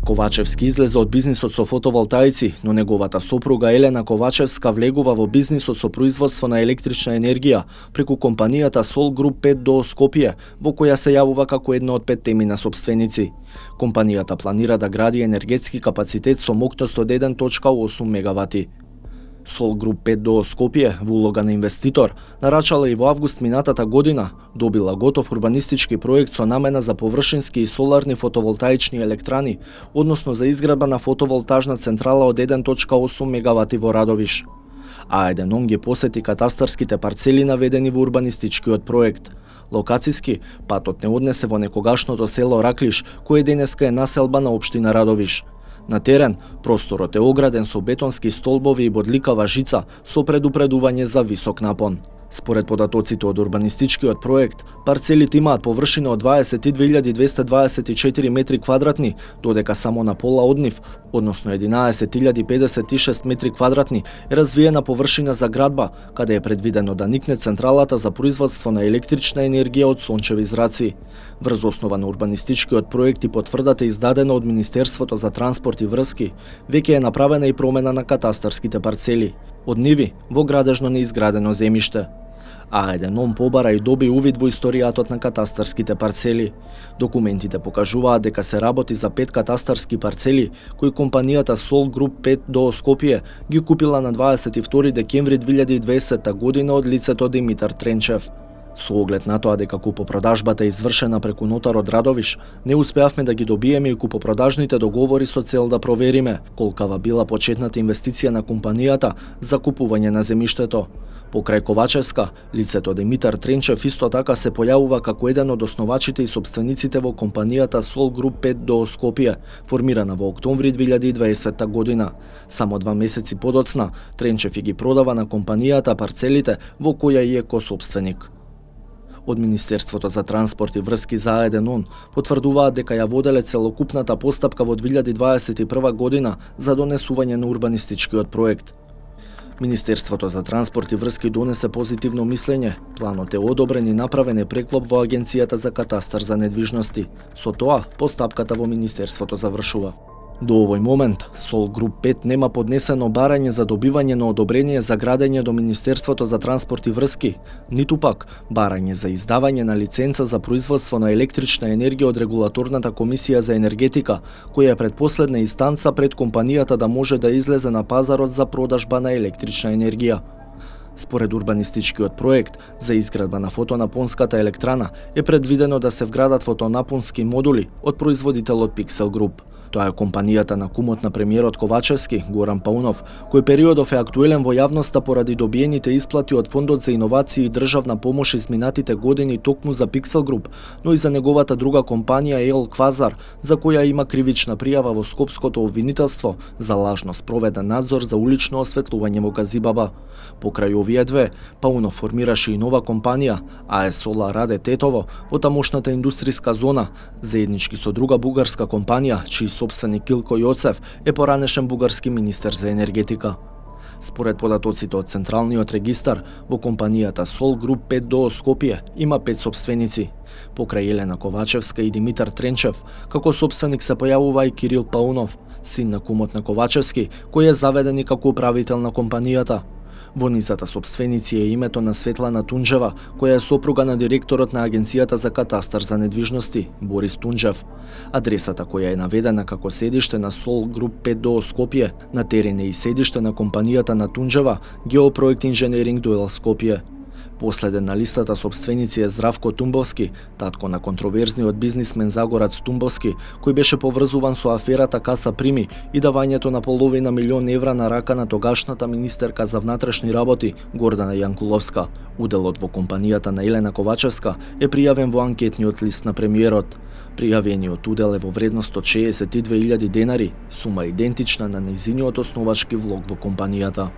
Ковачевски излезе од бизнисот со фотоволтаици, но неговата сопруга Елена Ковачевска влегува во бизнисот со производство на електрична енергија преку компанијата Сол Груп 5 до Скопје, во која се јавува како една од 5 темина собственици. Компанијата планира да гради енергетски капацитет со моќност од 1.8 мегавати. Сол Груп 5 до Скопје, во улога на инвеститор, нарачала и во август минатата година, добила готов урбанистички проект со намена за површински и соларни фотоволтаични електрани, односно за изградба на фотоволтажна централа од 1.8 мегавати во Радовиш. А1 ги посети катастарските парцели наведени во урбанистичкиот проект. Локациски, патот не однесе во некогашното село Раклиш, кое денеска е населба на општина Радовиш. На терен, просторот е ограден со бетонски столбови и бодликава жица со предупредување за висок напон. Според податоците од урбанистичкиот проект, парцелите имаат површина од 22.224 метри квадратни, додека само на пола од нив, односно 11.056 метри квадратни, е развиена површина за градба, каде е предвидено да никне централата за производство на електрична енергија од сончеви зраци. Врз основа на урбанистичкиот проект и потврдата издадена од Министерството за транспорт и врски, веќе е направена и промена на катастарските парцели. Од ниви во градежно неизградено земјиште. А1 побара и доби увид во историјатот на катастарските парцели. Документите покажуваат дека се работи за 5 катастарски парцели кои компанијата Сол Груп 5 до Скопје ги купила на 22 декември 2020 година од лицето Димитар Тренчев. Со оглед на тоа дека купопродажбата е извршена преку нотарот Радовиш, не успеавме да ги добиеме и купопродажните договори со цел да провериме колкава била почетната инвестиција на компанијата за купување на земјиштето. Покрај Ковачевска, лицето Димитар Тренчев исто така се појавува како еден од основачите и собствениците во компанијата Сол Груп 5 до Скопје, формирана во октомври 2020 година. Само 2 месеци подоцна, Тренчев и ги продава на компанијата парцелите во која и е косопственик. Од Министерството за транспорт и врски за А1 потврдуваат дека ја воделе целокупната постапка во 2021 година за донесување на урбанистичкиот проект. Министерството за транспорт и врски донесе позитивно мислење. Планот е одобрен и направен е преклоп во Агенцијата за катастар за недвижности. Со тоа, постапката во Министерството завршува. До овој момент, Сол Груп 5 нема поднесено барање за добивање на одобрение за градење до Министерството за транспорт и врски, ниту пак барање за издавање на лиценца за производство на електрична енергија од Регулаторната комисија за енергетика, која е предпоследна инстанца пред компанијата да може да излезе на пазарот за продажба на електрична енергија. Според урбанистичкиот проект за изградба на фотонапонската електрана е предвидено да се вградат фотонапонски модули од производителот Pixel Group. Тоа е компанијата на кумот на премиерот Ковачевски, Горан Паунов, кој периодов е актуелен во јавноста поради добиените исплати од Фондот за иновации и државна помош изминатите години токму за Pixel Group, но и за неговата друга компанија Ел Квазар, за која има кривична пријава во Скопското обвинителство за лажно спроведен надзор за улично осветлување во Газибаба. Покрај овие две, Паунов формираше и нова компанија, АЕС Сола Раде Тетово, во тамошната индустријска зона, заеднички со друга бугарска компанија, чиј собственик Илко Јоцев е поранешен бугарски министер за енергетика. Според податоците од Централниот регистар, во компанијата Сол Груп 5 до Скопје има 5 собственици. Покрај Елена Ковачевска и Димитар Тренчев, како собственик се појавува и Кирил Паунов, син на кумот на Ковачевски, кој е заведен и како управител на компанијата. Во низата собственици е името на Светлана Тунџева, која е сопруга на директорот на Агенцијата за катастар за недвижности, Борис Тунџев. Адресата која е наведена како седиште на Сол Груп 5 до Скопје, на терен е и седиште на компанијата на Тунџева, Геопроект Инженеринг Дуел Скопје. Последен на листата собственици е Здравко Тумбовски, татко на контроверзниот бизнисмен Загорац Тумбовски, кој беше поврзуван со аферата Каса Прими и давањето на половина милион евра на рака на тогашната министерка за внатрешни работи Гордана Јанкуловска. Уделот во компанијата на Елена Ковачевска е пријавен во анкетниот лист на премиерот. Пријавениот удел е во вредност од 62.000 денари, сума идентична на нејзиниот основачки влог во компанијата.